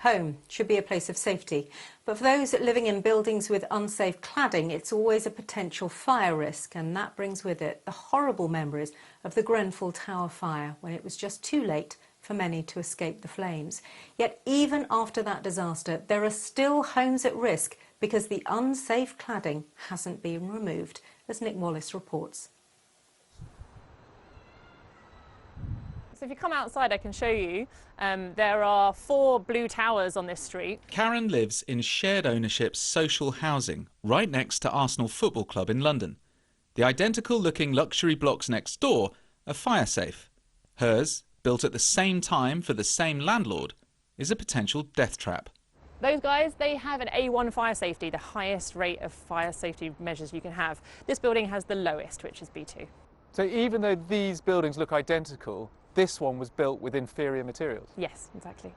Home should be a place of safety, but for those living in buildings with unsafe cladding, it's always a potential fire risk, and that brings with it the horrible memories of the Grenfell Tower fire, when it was just too late for many to escape the flames. Yet even after that disaster, there are still homes at risk because the unsafe cladding hasn't been removed, as Nick Wallis reports. So if you come outside, I can show you. There are 4 blue towers on this street. Karen lives in shared ownership social housing right next to Arsenal Football Club in London. The identical-looking luxury blocks next door are fire safe. Hers, built at the same time for the same landlord, is a potential death trap. Those guys, they have an A1 fire safety, the highest rate of fire safety measures you can have. This building has the lowest, which is B2. So even though these buildings look identical, this one was built with inferior materials? Yes, exactly.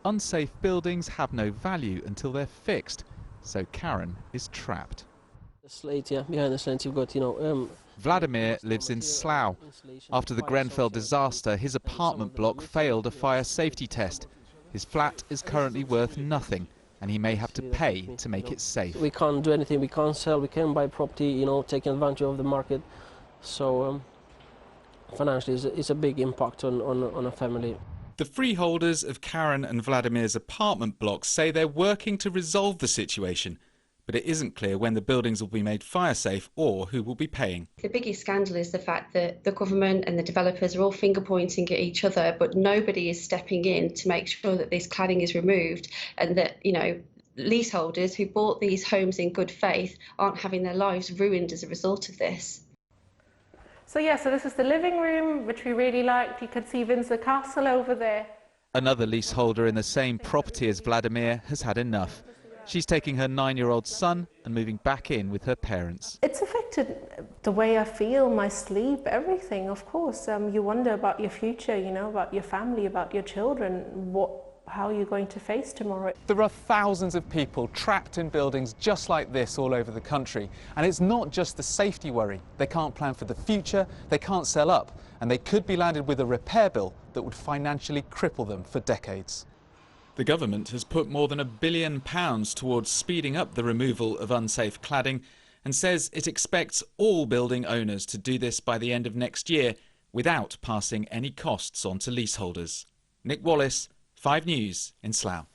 Unsafe buildings have no value until they're fixed, so Karen is trapped. The slate, yeah, behind the slate you've got, Vladimir lives in Slough. After the Grenfell disaster, his apartment block failed a fire safety test. His flat is currently worth nothing, and he may have to pay to make it safe. We can't do anything, we can't sell, we can't buy property, taking advantage of the market. So financially, it's a big impact on a family. The freeholders of Karen and Vladimir's apartment blocks say they're working to resolve the situation, but it isn't clear when the buildings will be made fire safe or who will be paying. The biggest scandal is the fact that the government and the developers are all finger pointing at each other, but nobody is stepping in to make sure that this cladding is removed, and that, leaseholders who bought these homes in good faith aren't having their lives ruined as a result of this. So this is the living room, which we really liked. You can see Windsor Castle over there. Another leaseholder in the same property as Vladimir has had enough. She's taking her 9-year-old son and moving back in with her parents. It's affected the way I feel, my sleep, everything, of course. You wonder about your future, about your family, about your children, how you're going to face tomorrow. There are thousands of people trapped in buildings just like this all over the country. And it's not just the safety worry. They can't plan for the future, they can't sell up, and they could be landed with a repair bill that would financially cripple them for decades. The government has put more than £1 billion towards speeding up the removal of unsafe cladding and says it expects all building owners to do this by the end of next year without passing any costs on to leaseholders. Nick Wallis, 5 News in Slough.